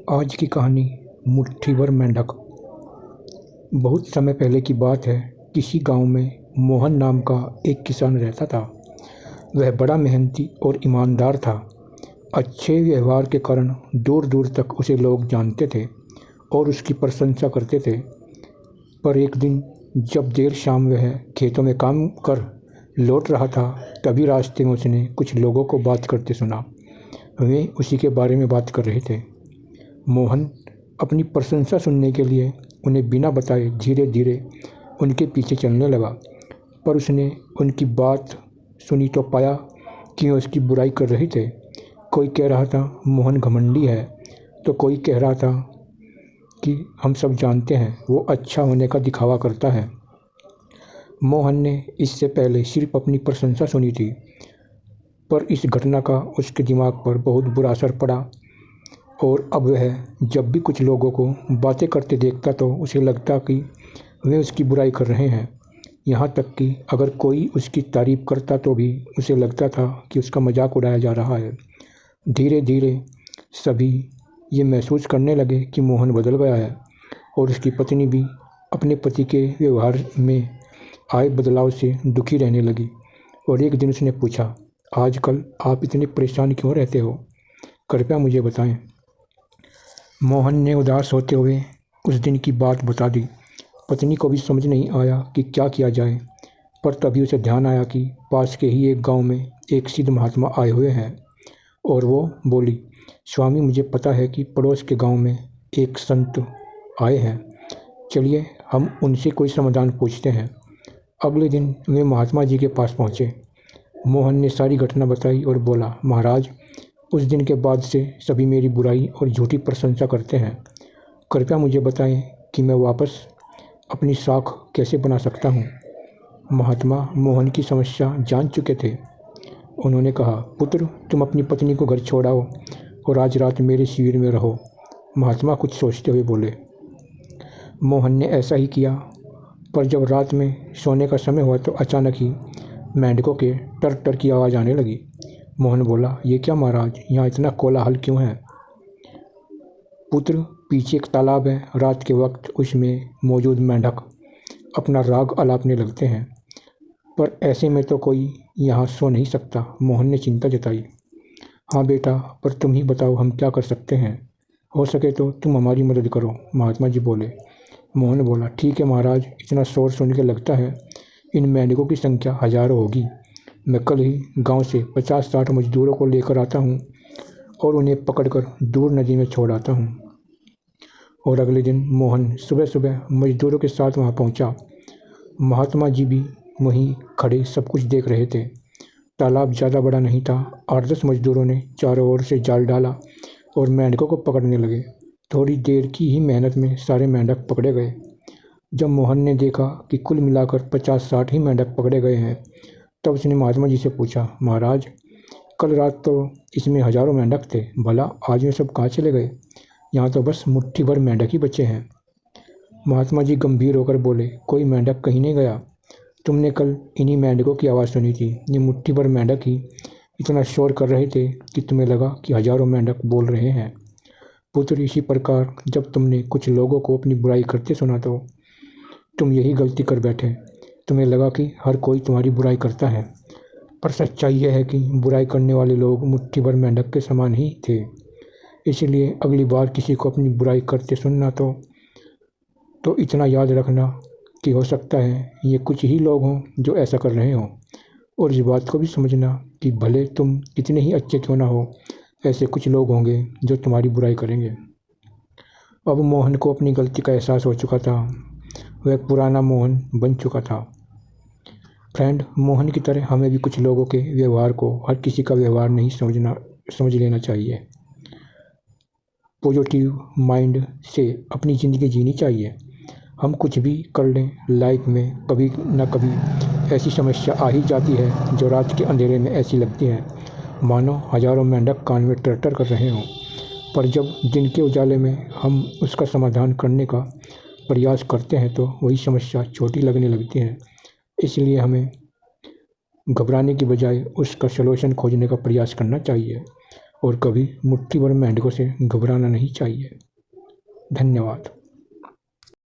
आज की कहानी मुट्ठी भर मेंढक। बहुत समय पहले की बात है। किसी गांव में मोहन नाम का एक किसान रहता था। वह बड़ा मेहनती और ईमानदार था। अच्छे व्यवहार के कारण दूर दूर तक उसे लोग जानते थे और उसकी प्रशंसा करते थे। पर एक दिन जब देर शाम वह खेतों में काम कर लौट रहा था, तभी रास्ते में उसने कुछ लोगों को बात करते सुना। वे उसी के बारे में बात कर रहे थे। मोहन अपनी प्रशंसा सुनने के लिए उन्हें बिना बताए धीरे धीरे उनके पीछे चलने लगा। पर उसने उनकी बात सुनी तो पाया कि वे उसकी बुराई कर रहे थे। कोई कह रहा था मोहन घमंडी है, तो कोई कह रहा था कि हम सब जानते हैं वो अच्छा होने का दिखावा करता है। मोहन ने इससे पहले सिर्फ अपनी प्रशंसा सुनी थी, पर इस घटना का उसके दिमाग पर बहुत बुरा असर पड़ा और अब वह जब भी कुछ लोगों को बातें करते देखता तो उसे लगता कि वे उसकी बुराई कर रहे हैं। यहाँ तक कि अगर कोई उसकी तारीफ करता तो भी उसे लगता था कि उसका मजाक उड़ाया जा रहा है। धीरे धीरे सभी ये महसूस करने लगे कि मोहन बदल गया है और उसकी पत्नी भी अपने पति के व्यवहार में आए बदलाव से दुखी रहने लगी। और एक दिन उसने पूछा, आजकल आप इतने परेशान क्यों रहते हो? कृपया मुझे बताएं। मोहन ने उदास होते हुए उस दिन की बात बता दी। पत्नी को भी समझ नहीं आया कि क्या किया जाए, पर तभी उसे ध्यान आया कि पास के ही एक गांव में एक सिद्ध महात्मा आए हुए हैं। और वो बोली, स्वामी, मुझे पता है कि पड़ोस के गांव में एक संत आए हैं। चलिए हम उनसे कोई समाधान पूछते हैं। अगले दिन वे महात्मा जी के पास पहुँचे। मोहन ने सारी घटना बताई और बोला, महाराज, उस दिन के बाद से सभी मेरी बुराई और झूठी प्रशंसा करते हैं। कृपया मुझे बताएं कि मैं वापस अपनी साख कैसे बना सकता हूँ। महात्मा मोहन की समस्या जान चुके थे। उन्होंने कहा, पुत्र, तुम अपनी पत्नी को घर छोड़ाओ और आज रात मेरे शिविर में रहो। महात्मा कुछ सोचते हुए बोले। मोहन ने ऐसा ही किया, पर जब रात में सोने का समय हुआ तो अचानक ही मेंढकों के टर टर की आवाज़ आने लगी। मोहन बोला, ये क्या महाराज, यहाँ इतना कोलाहल क्यों है? पुत्र, पीछे एक तालाब है। रात के वक्त उसमें मौजूद मेंढक अपना राग अलापने लगते हैं, पर ऐसे में तो कोई यहाँ सो नहीं सकता। मोहन ने चिंता जताई। हाँ बेटा, पर तुम ही बताओ हम क्या कर सकते हैं। हो सके तो तुम हमारी मदद करो, महात्मा जी बोले। मोहन बोला, ठीक है महाराज, इतना शोर सुन के लगता है इन मेंढकों की संख्या हजारों होगी। मैं कल ही गांव से 50-60 मजदूरों को लेकर आता हूं और उन्हें पकड़कर दूर नदी में छोड़ आता हूं। और अगले दिन मोहन सुबह सुबह मजदूरों के साथ वहां पहुंचा। महात्मा जी भी वहीं खड़े सब कुछ देख रहे थे। तालाब ज़्यादा बड़ा नहीं था। 8-10 मजदूरों ने चारों ओर से जाल डाला और मेंढकों को पकड़ने लगे। थोड़ी देर की ही मेहनत में सारे मेंढक पकड़े गए। जब मोहन ने देखा कि कुल मिलाकर 50-60 ही मेंढक पकड़े गए हैं, तब उसने महात्मा जी से पूछा, महाराज, कल रात तो इसमें हजारों मेंढक थे, भला आज में सब कहाँ चले गए? यहाँ तो बस मुट्ठी भर मेंढक ही बचे हैं। महात्मा जी गंभीर होकर बोले, कोई मेंढक कहीं नहीं गया। तुमने कल इन्हीं मेंढकों की आवाज़ सुनी थी। ये मुट्ठी भर मेंढक ही इतना शोर कर रहे थे कि तुम्हें लगा कि हजारों मेंढक बोल रहे हैं। पुत्र, इसी प्रकार जब तुमने कुछ लोगों को अपनी बुराई करते सुना तो तुम यही गलती कर बैठे। तुम्हें लगा कि हर कोई तुम्हारी बुराई करता है, पर सच्चाई यह है कि बुराई करने वाले लोग मुट्ठी भर मेंढक के समान ही थे। इसलिए अगली बार किसी को अपनी बुराई करते सुनना तो इतना याद रखना कि हो सकता है ये कुछ ही लोग हों जो ऐसा कर रहे हों। और इस बात को भी समझना कि भले तुम कितने ही अच्छे क्यों ना हो, ऐसे कुछ लोग होंगे जो तुम्हारी बुराई करेंगे। अब मोहन को अपनी गलती का एहसास हो चुका था। वह पुराना मोहन बन चुका था। फ्रेंड, मोहन की तरह हमें भी कुछ लोगों के व्यवहार को हर किसी का व्यवहार नहीं समझ लेना चाहिए। पॉजिटिव माइंड से अपनी ज़िंदगी जीनी चाहिए। हम कुछ भी कर लें, लाइफ में कभी ना कभी ऐसी समस्या आ ही जाती है जो रात के अंधेरे में ऐसी लगती है मानो हजारों मेंढक कान में टर-टर कर रहे हों। पर जब दिन के उजाले में हम उसका समाधान करने का प्रयास करते हैं तो वही समस्या छोटी लगने लगती है। इसलिए हमें घबराने की बजाय उसका सलूशन खोजने का प्रयास करना चाहिए। और कभी मुट्ठी भर मेंढकों से घबराना नहीं चाहिए। धन्यवाद।